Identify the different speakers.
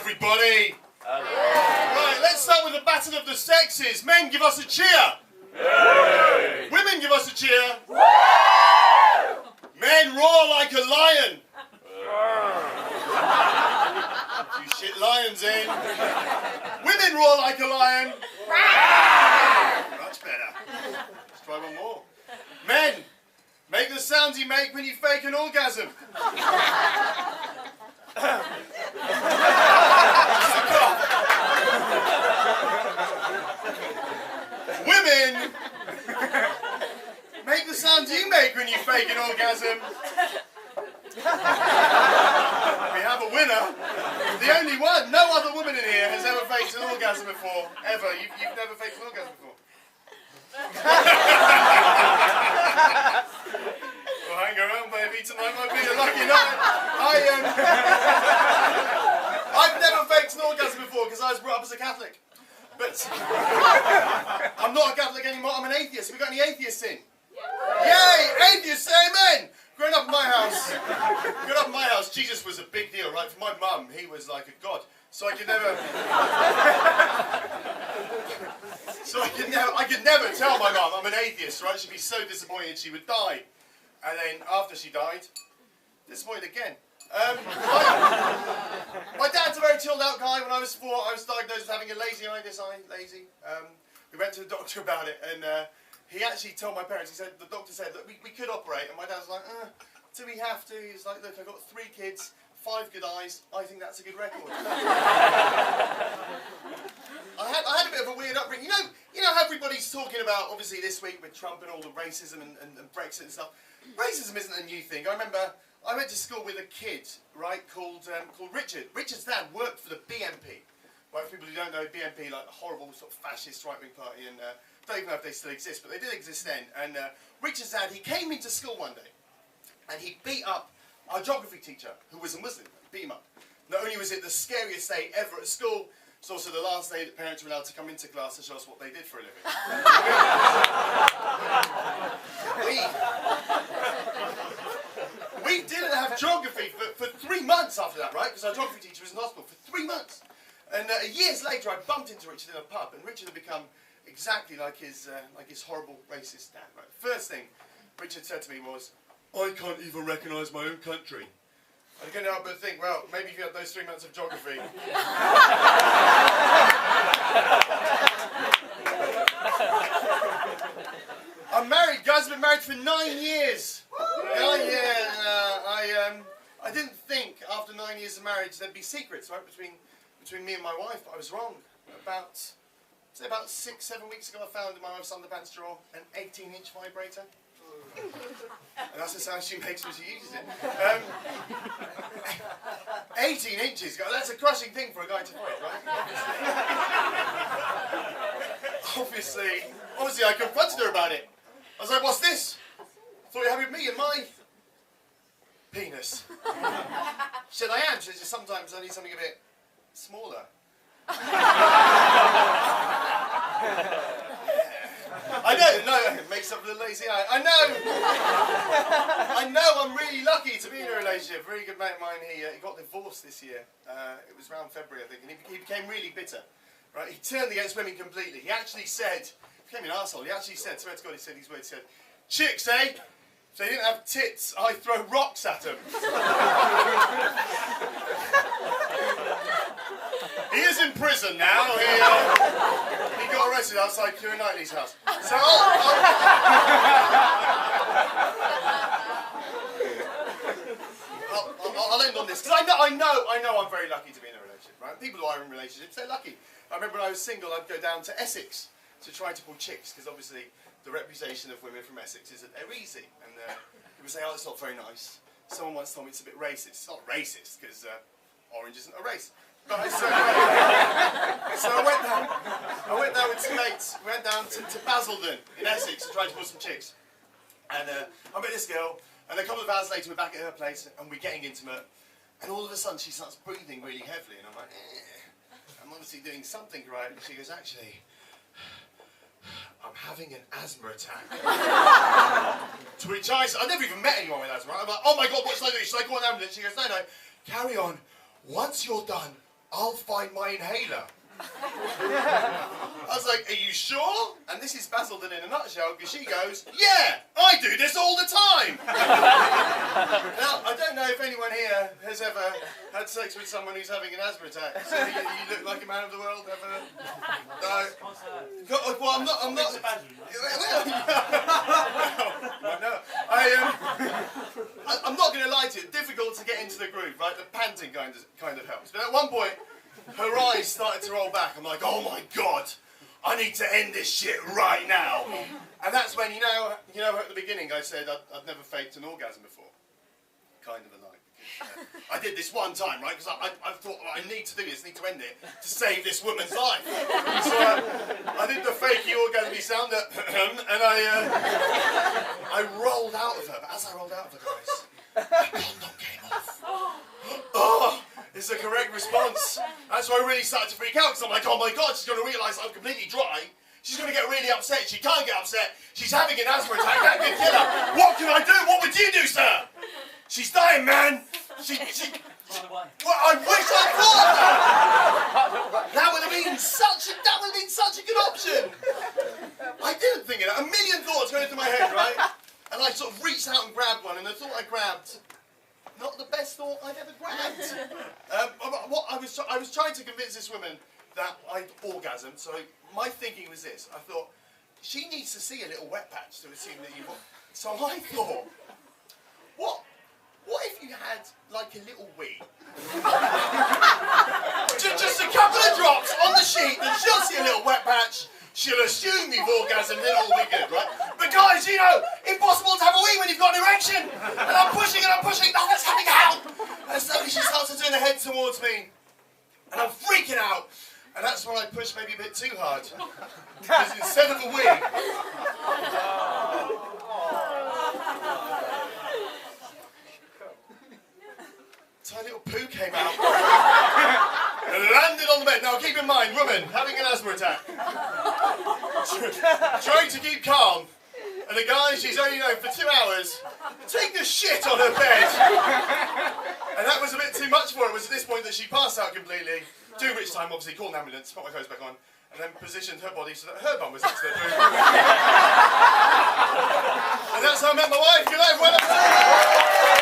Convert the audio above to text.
Speaker 1: everybody. Right, let's start with the battle of the sexes. Men, give us a cheer.
Speaker 2: Yay!
Speaker 1: Women, give us a cheer. Men, roar like a lion. You shit lions in. Women, roar like a lion. Much better. Let's try one more. Men, make the sounds you make when you fake an orgasm. Women, make the sounds you make when you fake an orgasm. We have a winner. The only one. No other woman in here has ever faked an orgasm before. Ever. You've never faked an orgasm before. Well, hang around, baby. Tonight might be a lucky night. I've never faked an orgasm before because I was brought up as a Catholic. But I'm not a Catholic anymore. I'm an atheist. Have we got any atheists in? Yay! Atheists, amen! Growing up in my house, Jesus was a big deal, right? For my mum, he was like a god. So I could never tell my mum I'm an atheist, right? She'd be so disappointed she would die. And then after she died, disappointed again. My dad's a very chilled out guy. When I was 4, I was diagnosed with having a lazy eye. We went to the doctor about it, and he actually told my parents, the doctor said that we could operate, and my dad was like, do we have to? He's like, look, I've got 3 kids, 5 good eyes, I think that's a good record. I had a bit of a weird upbringing. You know how everybody's talking about, obviously this week with Trump and all the racism and Brexit and stuff. Racism isn't a new thing. I remember I went to school with a kid, right, called Richard. Richard's dad worked for the BNP. Right, for people who don't know, BNP, like a horrible sort of fascist right-wing party, and don't even know if they still exist, but they did exist then. And Richard's dad, he came into school one day, and he beat up our geography teacher, who was a Muslim. He beat him up. Not only was it the scariest day ever at school, it's also the last day that parents were allowed to come into class to show us what they did for a living. We didn't have geography for 3 months after that, right? Because our geography teacher was in hospital for 3 months. And years later, I bumped into Richard in a pub, and Richard had become exactly like his horrible racist dad. Right? First thing Richard said to me was, "I can't even recognise my own country." I couldn't help but think, well, maybe if you had those 3 months of geography. I'm married, guys. I've been married for 9 years. 9 years. I didn't think after 9 years of marriage there'd be secrets, right, between me and my wife, but I was wrong. About 6-7 weeks ago, I found in my wife's underpants drawer an 18-inch vibrator. And that's the sound she makes when she uses it. 18 inches, that's a crushing thing for a guy to fight, right? Obviously, I confronted her about it. I was like, what's this? Thought you were happy with me and my penis. She said, I am. She said, just sometimes I need something a bit smaller. I know, no, it makes up for the lazy eye. I know I'm really lucky to be in a relationship. A really good mate of mine, he got divorced this year. It was around February, I think, and he became really bitter. Right? He turned against women completely. He actually said, he became an arsehole, he actually said, swear to God, he said these words, he said, chicks, eh? If they didn't have tits, I'd throw rocks at them. He is in prison now. He got arrested outside Keira Knightley's house. So I'll end on this because I know I'm very lucky to be in a relationship. Right? People who are in relationships, they're lucky. I remember when I was single, I'd go down to Essex to try to pull chicks because obviously the reputation of women from Essex is that they're easy, and people say, "Oh, it's not very nice." Someone once told me it's a bit racist. It's not racist because orange isn't a race. But so I went down with some mates. We went down to Basildon in Essex to try to pull some chicks. And I met this girl, and a couple of hours later we're back at her place, and we're getting intimate. And all of a sudden she starts breathing really heavily, and I'm like, I'm obviously doing something right. And she goes, actually, I'm having an asthma attack. To which I never even met anyone with asthma. I'm like, oh my God, what should I do? Should I call an ambulance? She goes, no, carry on. Once you're done, I'll find my inhaler. I was like, are you sure? And this is Basildon in a nutshell, because she goes, yeah, I do this all the time. Now, I don't know if anyone here has ever had sex with someone who's having an asthma attack. So you look like a man of the world, ever? No. Well, I'm not. No. I'm not going to lie to you. Difficult to get into the groove, right? The panting kind of helps. But at one point, her eyes started to roll back. I'm like, oh my God, I need to end this shit right now. And that's when, you know, at the beginning I said I'd never faked an orgasm before. Kind of a lie. I did this one time, right? Because I thought, I need to do this, need to end it to save this woman's life. So I did the fakey orgasm sound, and I rolled out of her. But as I rolled out of her, guys, the condom came off. Oh, it's the correct response. That's why I really started to freak out, because I'm like, oh my God, she's going to realise I'm completely dry. She's going to get really upset. She can't get upset. She's having an asthma attack. That could kill her. What can I do? What would you do, sir? She's dying, man. Well, I wish I thought that. That would have been such a good option. I didn't think of that. A million thoughts going through my head, right? And I sort of reached out and grabbed one, and the thought I grabbed, not the best thought I'd ever grabbed. I was trying to convince this woman that I'd orgasmed. So my thinking was this: I thought she needs to see a little wet patch to assume that you've. So I thought, what if you had like a little wee? just a couple of drops on the sheet, and she'll see a little wet patch. She'll assume you've orgasmed, and it'll be good, right? But guys, you know, impossible to have a wee when you've got an erection. And I'm pushing, nothing's coming out. And slowly she starts to turn her head towards me, and I'm freaking out. And that's when I push maybe a bit too hard, because instead of a wee, tiny little poo came out and landed on the bed. Now keep in mind, woman having an asthma attack, trying to keep calm, and a guy she's only known for 2 hours taking a shit on her bed. And that was a bit too much for her. It was at this point that she passed out completely, during which time obviously called an ambulance, put my clothes back on, and then positioned her body so that her bum was next to the poo. And that's how I met my wife. Good night, everyone.